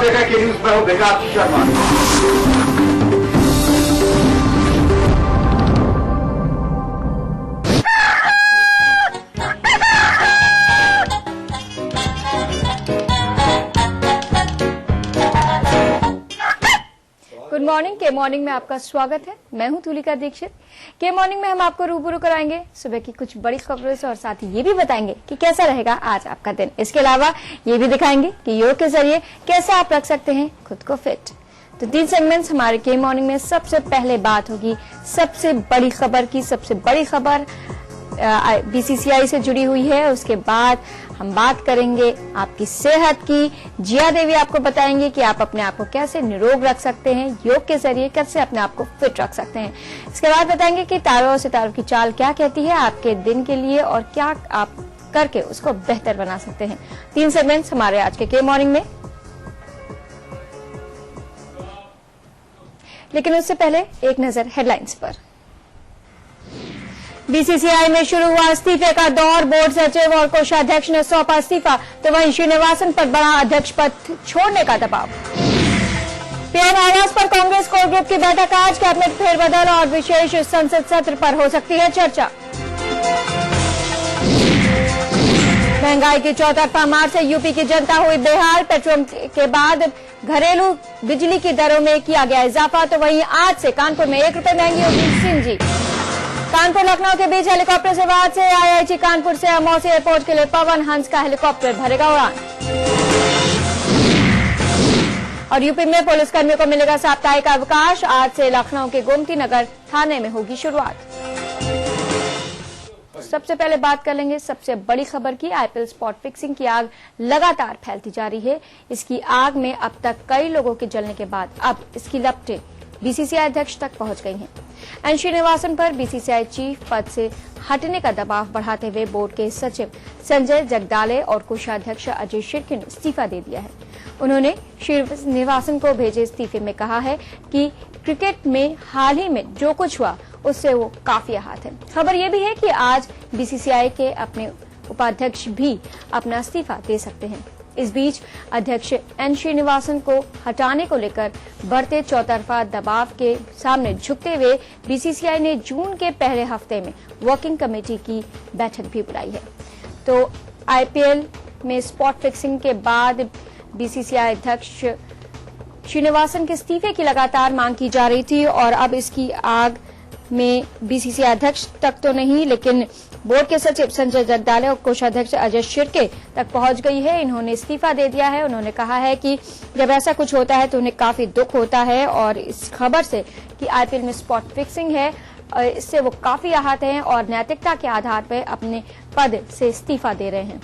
देखा कि न्यूज में हूं विकास शर्मा। गुड मॉर्निंग के मॉर्निंग में आपका स्वागत है। मैं हूं तुलिका दीक्षित। के मॉर्निंग में हम आपको रूबरू कराएंगे सुबह की कुछ बड़ी खबरों से और साथ ही ये भी बताएंगे कि कैसा रहेगा आज आपका दिन। इसके अलावा ये भी दिखाएंगे कि योग के जरिए कैसे आप रख सकते हैं खुद को फिट। तो 3 सेगमेंट्स हमारे के मॉर्निंग में। सबसे पहले बात होगी सबसे बड़ी खबर की। सबसे बड़ी खबर बीसीसीआई से जुड़ी हुई है। उसके बाद हम बात करेंगे आपकी सेहत की। जिया देवी आपको बताएंगे कि आप अपने आप को कैसे निरोग रख सकते हैं, योग के जरिए कैसे अपने आप को फिट रख सकते हैं। इसके बाद बताएंगे कि तारों और सितारों की चाल क्या कहती है आपके दिन के लिए और क्या आप करके उसको बेहतर बना सकते हैं। 3 सेगमेंट्स हमारे आज के मॉर्निंग में। लेकिन उससे पहले एक नजर हेडलाइंस पर। बीसीसीआई में शुरू हुआ इस्तीफे का दौर। बोर्ड सचिव और कोषाध्यक्ष ने सौंपा इस्तीफा, तो वहीं श्रीनिवासन पर बड़ा अध्यक्ष पद छोड़ने का दबाव। पीएम आवास पर कांग्रेस कोर ग्रुप की बैठक आज। कैबिनेट फेरबदल और विशेष संसद सत्र पर हो सकती है चर्चा। महंगाई की चौतरफा मार से यूपी की जनता हुई बेहाल। पेट्रोल के बाद घरेलू बिजली की दरों में किया गया इजाफा, तो वहीं आज से कानपुर में 1 रुपए महंगी होगी सीएनजी। कानपुर लखनऊ के बीच हेलीकॉप्टर से हादसे। आईआईटी कानपुर से अमौसी एयरपोर्ट के लिए पवन हंस का हेलीकॉप्टर भरेगा उड़ान। और यूपी में पुलिसकर्मियों को मिलेगा साप्ताहिक अवकाश। आज से लखनऊ के गोमती नगर थाने में होगी शुरुआत। सबसे पहले बात कर लेंगे सबसे बड़ी खबर की। आईपीएल स्पॉट फिक्सिंग की आग लगातार फैलती जा रही है। इसकी आग में अब तक कई लोगों के जलने के बाद अब इसकी लपटें बीसीसीआई अध्यक्ष तक पहुंच गई हैं। एन श्रीनिवासन पर बीसीसीआई चीफ पद से हटने का दबाव बढ़ाते हुए बोर्ड के सचिव संजय जगदाले और कोषाध्यक्ष अजय शिर्के ने इस्तीफा दे दिया है। उन्होंने श्रीनिवासन को भेजे इस्तीफे में कहा है कि क्रिकेट में हाल ही में जो कुछ हुआ उससे वो काफी आहत है। खबर ये भी है कि आज बीसीसीआई के अपने उपाध्यक्ष भी अपना इस्तीफा दे सकते हैं। इस बीच अध्यक्ष एन श्रीनिवासन को हटाने को लेकर बढ़ते चौतरफा दबाव के सामने झुकते हुए बीसीसीआई ने जून के पहले हफ्ते में वर्किंग कमेटी की बैठक भी बुलाई है। तो आईपीएल में स्पॉट फिक्सिंग के बाद बीसीसीआई अध्यक्ष श्रीनिवासन के इस्तीफे की लगातार मांग की जा रही थी और अब इसकी आग में बीसीसीआई अध्यक्ष तक तो नहीं लेकिन बोर्ड के सचिव संजय जगदाले और कोषाध्यक्ष अजय शिर्के तक पहुंच गई है। इन्होंने इस्तीफा दे दिया है। उन्होंने कहा है कि जब ऐसा कुछ होता है तो उन्हें काफी दुख होता है और इस खबर से कि आईपीएल में स्पॉट फिक्सिंग है इससे वो काफी आहत हैं और नैतिकता के आधार पर अपने पद से इस्तीफा दे रहे हैं।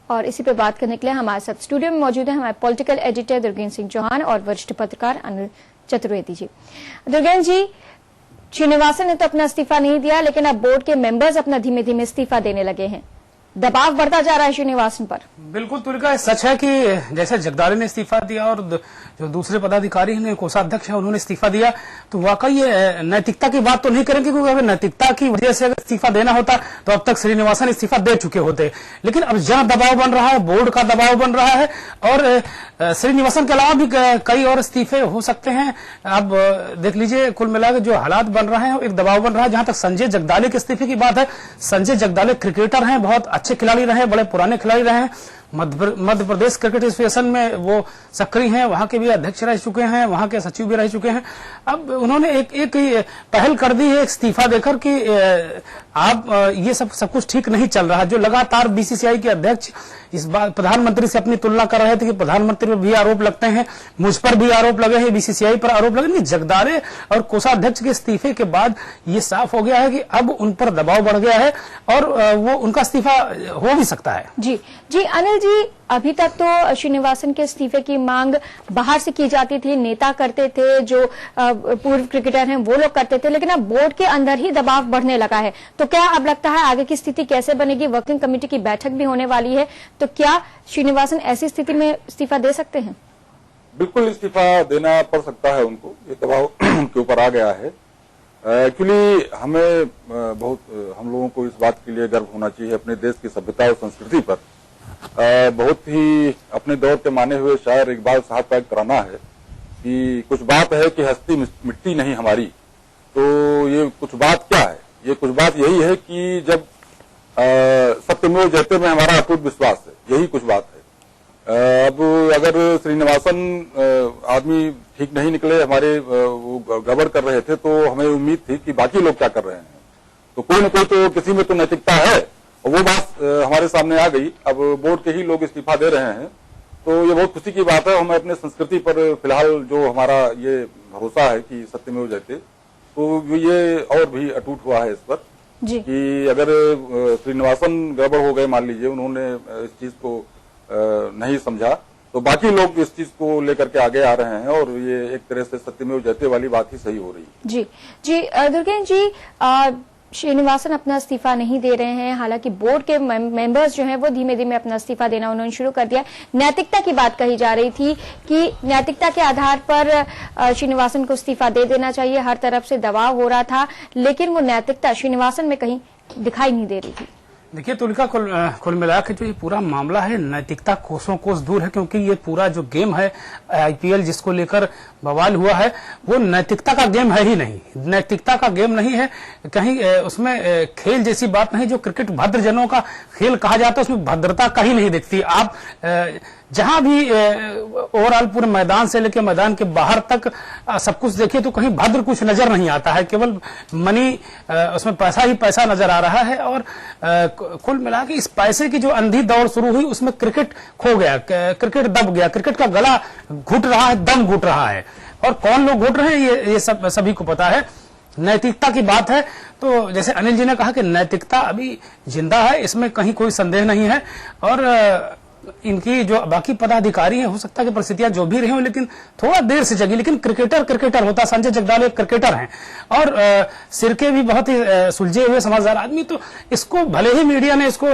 और इसी पे बात करने के लिए हमारे साथ स्टूडियो में मौजूद है हमारे पॉलिटिकल एडिटर दुर्गेन सिंह चौहान और वरिष्ठ पत्रकार अनिल चतुर्वेदी जी। दुर्गेन जी, श्रीनिवासन ने तो अपना इस्तीफा नहीं दिया लेकिन अब बोर्ड के मेंबर्स अपना धीमे धीमे इस्तीफा देने लगे हैं। दबाव बढ़ता जा रहा है श्रीनिवासन पर। बिल्कुल तुलिका, सच है कि जैसे जगदाले ने इस्तीफा दिया और जो दूसरे पदाधिकारी हैं कोषाध्यक्ष है उन्होंने इस्तीफा दिया तो वाकई ये नैतिकता की बात तो नहीं करेंगे क्योंकि अगर नैतिकता की वजह से अगर इस्तीफा देना होता तो अब तक श्रीनिवासन इस्तीफा दे चुके होते। लेकिन अब जन दबाव बन रहा है, बोर्ड का दबाव बन रहा है और श्रीनिवासन के अलावा भी कई और इस्तीफे हो सकते हैं। अब देख लीजिए कुल मिलाकर जो हालात बन रहे हैं एक दबाव बन रहा है। जहां तक संजय जगदाले के इस्तीफे की बात है, संजय जगदाले क्रिकेटर हैं, बहुत अच्छे खिलाड़ी रहे, बड़े पुराने खिलाड़ी रहे हैं। मध्य प्रदेश क्रिकेट एसोसिएशन में वो सक्रिय हैं, वहां के भी अध्यक्ष रह चुके हैं, वहां के सचिव भी रह चुके हैं। अब उन्होंने एक पहल कर दी है इस्तीफा देकर कि आप ये सब कुछ ठीक नहीं चल रहा। जो लगातार बीसीसीआई के अध्यक्ष इस बार प्रधानमंत्री से अपनी तुलना कर रहे थे कि प्रधानमंत्री पर भी आरोप लगते हैं, मुझ पर भी आरोप लगे हैं, बीसीसीआई पर आरोप लगे। नहीं, जगदाले और कोषाध्यक्ष के इस्तीफे के बाद ये साफ हो गया है कि अब उन पर दबाव बढ़ गया है और वो उनका इस्तीफा हो भी सकता है। जी अनिल जी, अभी तक तो श्रीनिवासन के इस्तीफे की मांग बाहर से की जाती थी, नेता करते थे, जो पूर्व क्रिकेटर हैं वो लोग करते थे, लेकिन अब बोर्ड के अंदर ही दबाव बढ़ने लगा है। तो क्या अब लगता है आगे की स्थिति कैसे बनेगी? वर्किंग कमेटी की बैठक भी होने वाली है, तो क्या श्रीनिवासन ऐसी स्थिति में इस्तीफा दे सकते हैं? बिल्कुल इस्तीफा देना पड़ सकता है उनको, ये दबाव उनके ऊपर आ गया है। एक्चुअली हमें हम लोगों को इस बात के लिए गर्व होना चाहिए अपने देश की सभ्यता और संस्कृति पर। बहुत ही अपने दौर के माने हुए शायर इकबाल साहब का एक तराना है कि कुछ बात है कि हस्ती मिट्टी नहीं हमारी। तो ये कुछ बात क्या है? ये कुछ बात यही है कि जब सत्यमेव जयते में हमारा अटूट विश्वास है, यही कुछ बात है। अब अगर श्रीनिवासन आदमी ठीक नहीं निकले, हमारे वो गड़बड़ कर रहे थे, तो हमें उम्मीद थी कि बाकी लोग क्या कर रहे हैं, तो कोई न कोई तो किसी में तो नैतिकता है, और वो बात हमारे सामने आ गई। अब बोर्ड के ही लोग इस्तीफा दे रहे हैं, तो ये बहुत खुशी की बात है। हमें अपने संस्कृति पर फिलहाल जो हमारा ये भरोसा है कि सत्यमेव जयते, तो ये और भी अटूट हुआ है इस पर जी। कि अगर श्रीनिवासन गड़बड़ हो गए, मान लीजिए उन्होंने इस चीज को नहीं समझा, तो बाकी लोग इस चीज को लेकर के आगे आ रहे हैं, और ये एक तरह से सत्यमेव जयते वाली बात ही सही हो रही है। जी जी दुर्गेश जी, श्रीनिवासन अपना इस्तीफा नहीं दे रहे हैं, हालांकि बोर्ड के मेंबर्स जो हैं वो धीमे धीमे अपना इस्तीफा देना उन्होंने शुरू कर दिया। नैतिकता की बात कही जा रही थी कि नैतिकता के आधार पर श्रीनिवासन को इस्तीफा दे देना चाहिए, हर तरफ से दबाव हो रहा था, लेकिन वो नैतिकता श्रीनिवासन में कहीं दिखाई नहीं दे रही थी। देखिए तुलिका, कुल मिला के जो ये पूरा मामला है, नैतिकता कोसों कोस दूर है, क्योंकि ये पूरा जो गेम है आईपीएल जिसको लेकर बवाल हुआ है, वो नैतिकता का गेम है ही नहीं, नैतिकता का गेम नहीं है कहीं। उसमें खेल जैसी बात नहीं, जो क्रिकेट भद्रजनों का खेल कहा जाता है, उसमें भद्रता कहीं नहीं दिखती। आप जहां भी ओवरऑल पूरे मैदान से लेकर मैदान के बाहर तक सब कुछ देखिए तो कहीं भद्र कुछ नजर नहीं आता है, केवल मनी, उसमें पैसा ही पैसा नजर आ रहा है। और कुल मिला के इस पैसे की जो अंधी दौड़ शुरू हुई, उसमें क्रिकेट खो गया, क्रिकेट दब गया, क्रिकेट का गला घुट रहा है, दम घुट रहा है। और कौन लोग घुट रहे हैं ये सभी को पता है। नैतिकता की बात है तो जैसे अनिल जी ने कहा कि नैतिकता अभी जिंदा है, इसमें कहीं कोई संदेह नहीं है। और इनकी जो बाकी पदाधिकारी हैं, हो सकता है कि परिस्थितियां जो भी रही हो, लेकिन थोड़ा देर से जगी। लेकिन क्रिकेटर होता, संजय जगदाले एक क्रिकेटर हैं, और सिरके भी बहुत ही सुलझे हुए समझदार आदमी। तो इसको भले ही मीडिया ने इसको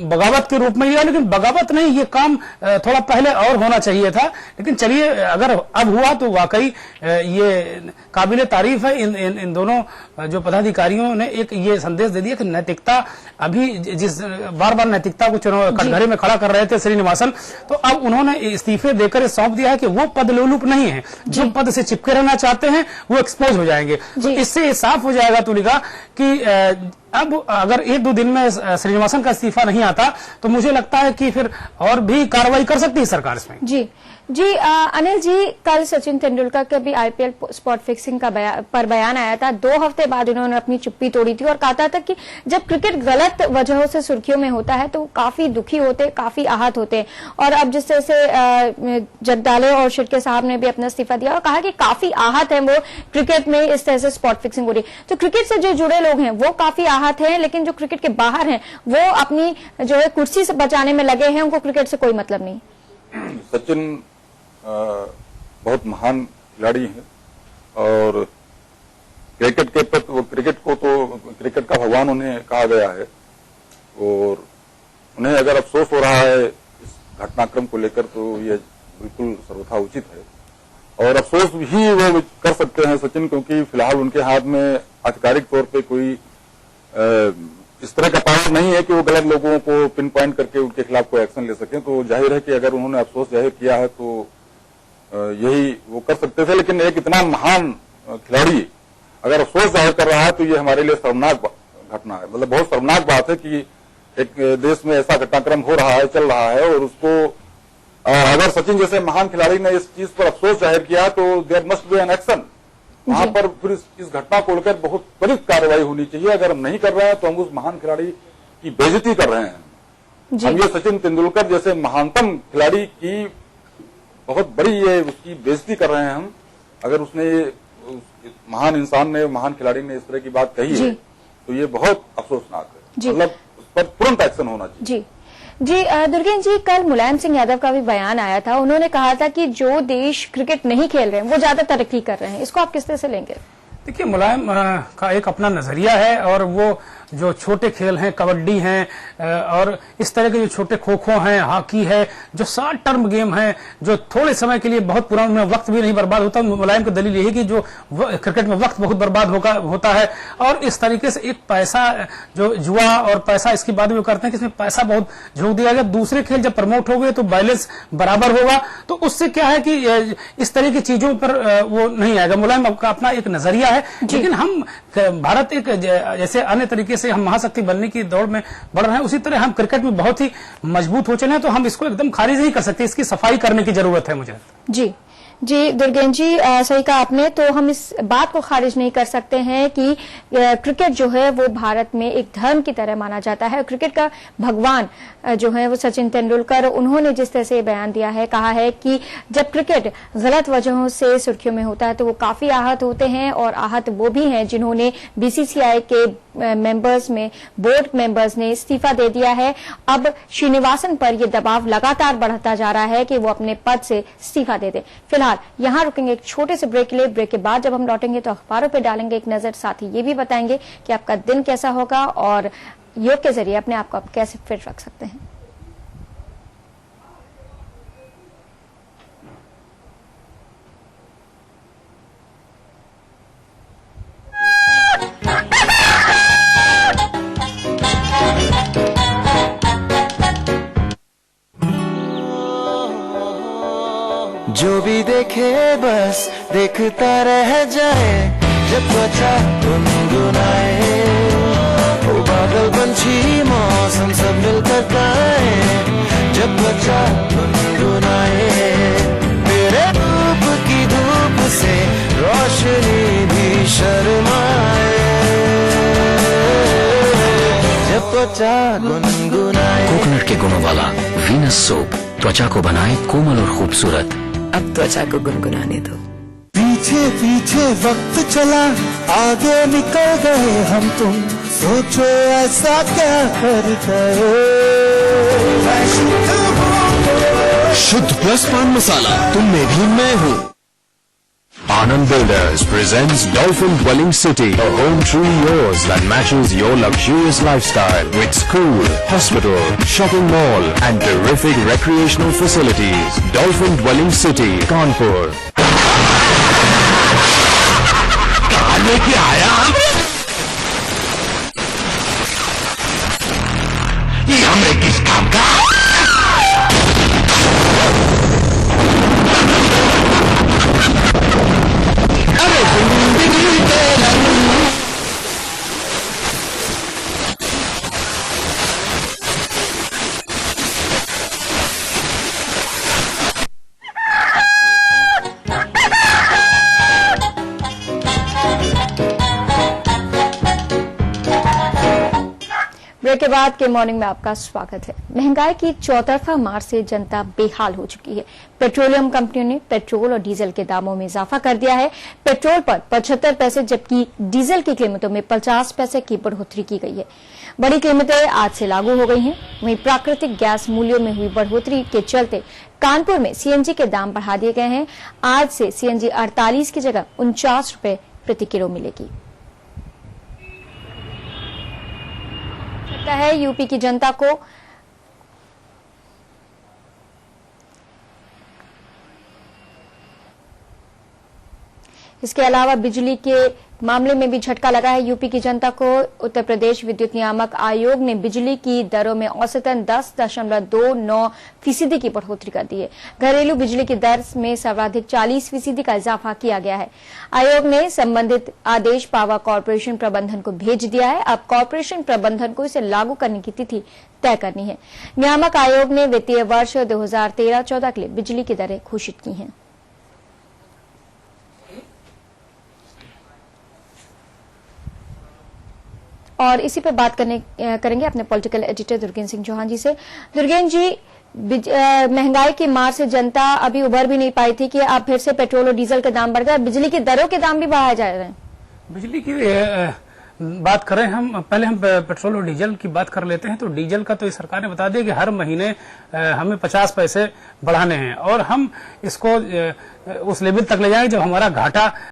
बगावत के रूप में लिया, लेकिन बगावत नहीं, ये काम थोड़ा पहले और होना चाहिए था। लेकिन चलिए, अगर अब हुआ तो वाकई ये काबिले तारीफ है। इन दोनों जो पदाधिकारियों ने एक ये संदेश दे दिया कि नैतिकता अभी जिस बार नैतिकता को कटघरे में खड़ा कर रहे थे श्रीनिवासन, तो अब उन्होंने इस्तीफे देकर सौंप दिया है कि वो पद लोलुप नहीं है, जो पद से चिपके रहना चाहते हैं वो एक्सपोज हो जाएंगे। तो इससे साफ हो जाएगा तुलिका कि अब अगर 1-2 दिन में श्रीनिवासन का इस्तीफा नहीं आता, तो मुझे लगता है कि फिर और भी कार्रवाई कर सकती है सरकार इसमें। जी अनिल जी, कल सचिन तेंदुलकर का भी आईपीएल स्पॉट फिक्सिंग का बयान आया था। 2 हफ्ते बाद उन्होंने अपनी चुप्पी तोड़ी थी और कहा था कि जब क्रिकेट गलत वजहों से सुर्खियों में होता है तो काफी दुखी होते, काफी आहत होते। और अब जिस तरह से जगदाले और शिर्के साहब ने भी अपना इस्तीफा दिया और कहा कि काफी आहत है वो, क्रिकेट में इस तरह से स्पॉट फिक्सिंग हो रही है। तो क्रिकेट से जो जुड़े लोग हैं वो काफी आहत हैं, लेकिन जो क्रिकेट के बाहर हैं वो अपनी जो है कुर्सी से बचाने में लगे हैं, उनको क्रिकेट से कोई मतलब नहीं। सचिन बहुत महान खिलाड़ी हैं, और क्रिकेट के क्रिकेट को तो क्रिकेट का भगवान उन्हें कहा गया है, और उन्हें अगर अफसोस हो रहा है इस घटनाक्रम को लेकर तो ये बिल्कुल सर्वथा उचित है। और अफसोस भी वो कर सकते हैं सचिन, क्योंकि फिलहाल उनके हाथ में आधिकारिक तौर पे कोई इस तरह का पावर नहीं है कि वो गलत लोगों को पिन पॉइंट करके उनके खिलाफ कोई एक्शन ले सकें। तो जाहिर है कि अगर उन्होंने अफसोस जाहिर किया है तो यही वो कर सकते थे। लेकिन एक इतना महान खिलाड़ी अगर अफसोस जाहिर कर रहा है तो ये हमारे लिए शर्मनाक घटना है। मतलब बहुत शर्मनाक बात है कि एक देश में ऐसा घटनाक्रम हो रहा है, चल रहा है, और उसको अगर सचिन जैसे महान खिलाड़ी ने इस चीज पर अफसोस जाहिर किया तो there must be an action. वहां पर फिर इस घटना को लेकर बहुत त्वरित कार्रवाई होनी चाहिए। अगर हम नहीं कर रहे हैं तो हम उस महान खिलाड़ी की बेइज्जती कर रहे हैं। हम ये सचिन तेंदुलकर जैसे महानतम खिलाड़ी की बहुत बड़ी ये उसकी बेइज्जती कर रहे हैं हम। अगर उसने महान इंसान ने, महान खिलाड़ी ने इस तरह की बात कही है तो ये बहुत अफसोसनाक है। मतलब उस पर तुरंत एक्शन होना चाहिए। जी दुर्गेश जी, कल मुलायम सिंह यादव का भी बयान आया था। उन्होंने कहा था कि जो देश क्रिकेट नहीं खेल रहे हैं वो ज्यादा तरक्की कर रहे हैं। इसको आप किस तरह से लेंगे? देखिए, मुलायम का एक अपना नजरिया है और वो जो छोटे खेल हैं, कबड्डी हैं और इस तरह के जो छोटे खो खो हैं, हॉकी है, जो शॉर्ट टर्म गेम है, जो थोड़े समय के लिए बहुत पुराना में वक्त भी नहीं बर्बाद होता, मुलायम की दलील यही कि जो क्रिकेट में वक्त बहुत बर्बाद होता है और इस तरीके से एक पैसा जो जुआ और पैसा इसकी बात में करते हैं कि इसमें पैसा बहुत झोंक दिया गया। दूसरे खेल जब प्रमोट हो गए तो बैलेंस बराबर होगा, तो उससे क्या है कि इस तरह की चीजों पर वो नहीं आएगा। मुलायम का अपना एक नजरिया है, लेकिन हम भारत एक जैसे अन्य तरीके से हम महाशक्ति बनने की दौड़ में बढ़ रहे हैं, उसी तरह हम क्रिकेट में बहुत ही मजबूत हो चले हैं, तो हम इसको एकदम खारिज नहीं कर सकते, इसकी सफाई करने की जरूरत है मुझे। जी दुर्गेश जी, सही कहा आपने। तो हम इस बात को खारिज नहीं कर सकते हैं कि क्रिकेट जो है वो भारत में एक धर्म की तरह माना जाता है। क्रिकेट का भगवान जो है वो सचिन तेंदुलकर, उन्होंने जिस तरह से बयान दिया है, कहा है कि जब क्रिकेट गलत वजहों से सुर्खियों में होता है तो वो काफी आहत होते हैं, और आहत वो भी हैं जिन्होंने बीसीसीआई के मेंबर्स में बोर्ड मेंबर्स ने इस्तीफा दे दिया है। अब श्रीनिवासन पर यह दबाव लगातार बढ़ता जा रहा है कि वो अपने पद से इस्तीफा दे दें। फिलहाल यहां रुकेंगे एक छोटे से ब्रेक के लिए। ब्रेक के बाद जब हम लौटेंगे तो अखबारों पर डालेंगे एक नजर, साथ ही ये भी बताएंगे कि आपका दिन कैसा होगा और योग के जरिए अपने आप को आप कैसे फिट रख सकते हैं। जो भी देखे बस देखता रह जाए, जब त्वचा गुनगुनाए, ओ बादल पंछी मौसम सब मिलकर गाए, जब त्वचा गुनगुनाए, तेरे रूप की धूप से रोशनी भी शर्माए, जब त्वचा गुनगुनाए। कोकोनट के गुणों वाला वीनस सोप त्वचा को बनाए कोमल और खूबसूरत। अब त्वचा को गुनगुनाने दो। पीछे पीछे वक्त चला, आगे निकल गए हम तुम, सोचो ऐसा क्या कर गए। शुद्ध प्लस पान मसाला, तुम में भी मैं हूँ। Anand Builders presents Dolphin Dwelling City, a home truly yours that matches your luxurious lifestyle with school, hospital, shopping mall and terrific recreational facilities. Dolphin Dwelling City, Kanpur. कहाँ लेके आया? ये हमें किस काम का? ब्रेक के बाद के मॉर्निंग में आपका स्वागत है। महंगाई की चौतरफा मार से जनता बेहाल हो चुकी है। पेट्रोलियम कंपनियों ने पेट्रोल और डीजल के दामों में इजाफा कर दिया है। पेट्रोल पर 75 पैसे जबकि डीजल की कीमतों में 50 पैसे की बढ़ोतरी की गई है। बड़ी कीमतें आज से लागू हो गई हैं। वहीं प्राकृतिक गैस मूल्यों में हुई बढ़ोतरी के चलते कानपुर में सीएनजी के दाम बढ़ा दिए गए हैं। आज से सीएनजी 48 की जगह 49 रुपए प्रति किलो मिलेगी। है यूपी की जनता को इसके अलावा बिजली के मामले में भी झटका लगा है यूपी की जनता को। उत्तर प्रदेश विद्युत नियामक आयोग ने बिजली की दरों में औसतन 10.29% की बढ़ोतरी कर दी है। घरेलू बिजली की दर में सर्वाधिक 40% का इजाफा किया गया है। आयोग ने संबंधित आदेश पावर कॉर्पोरेशन प्रबंधन को भेज दिया है। अब कॉर्पोरेशन प्रबंधन को इसे लागू करने की तिथि तय करनी है। नियामक आयोग ने वित्तीय वर्ष 2013-14 के लिए बिजली की दरें घोषित की हैं। और इसी पर बात करेंगे अपने पॉलिटिकल एडिटर दुर्गेन सिंह चौहान जी से। दुर्गेन जी, महंगाई की मार से जनता अभी उभर भी नहीं पाई थी कि अब फिर से पेट्रोल और डीजल के दाम बढ़ गए, बिजली की दरों के दाम भी बढ़ाए जा रहे हैं। बिजली की बात करें हम, पहले हम पेट्रोल और डीजल की बात कर लेते हैं। तो डीजल का तो सरकार ने बता दिया कि हर महीने हमें 50 पैसे बढ़ाने हैं और हम इसको उस लेवल तक ले जाएंगे जब हमारा घाटा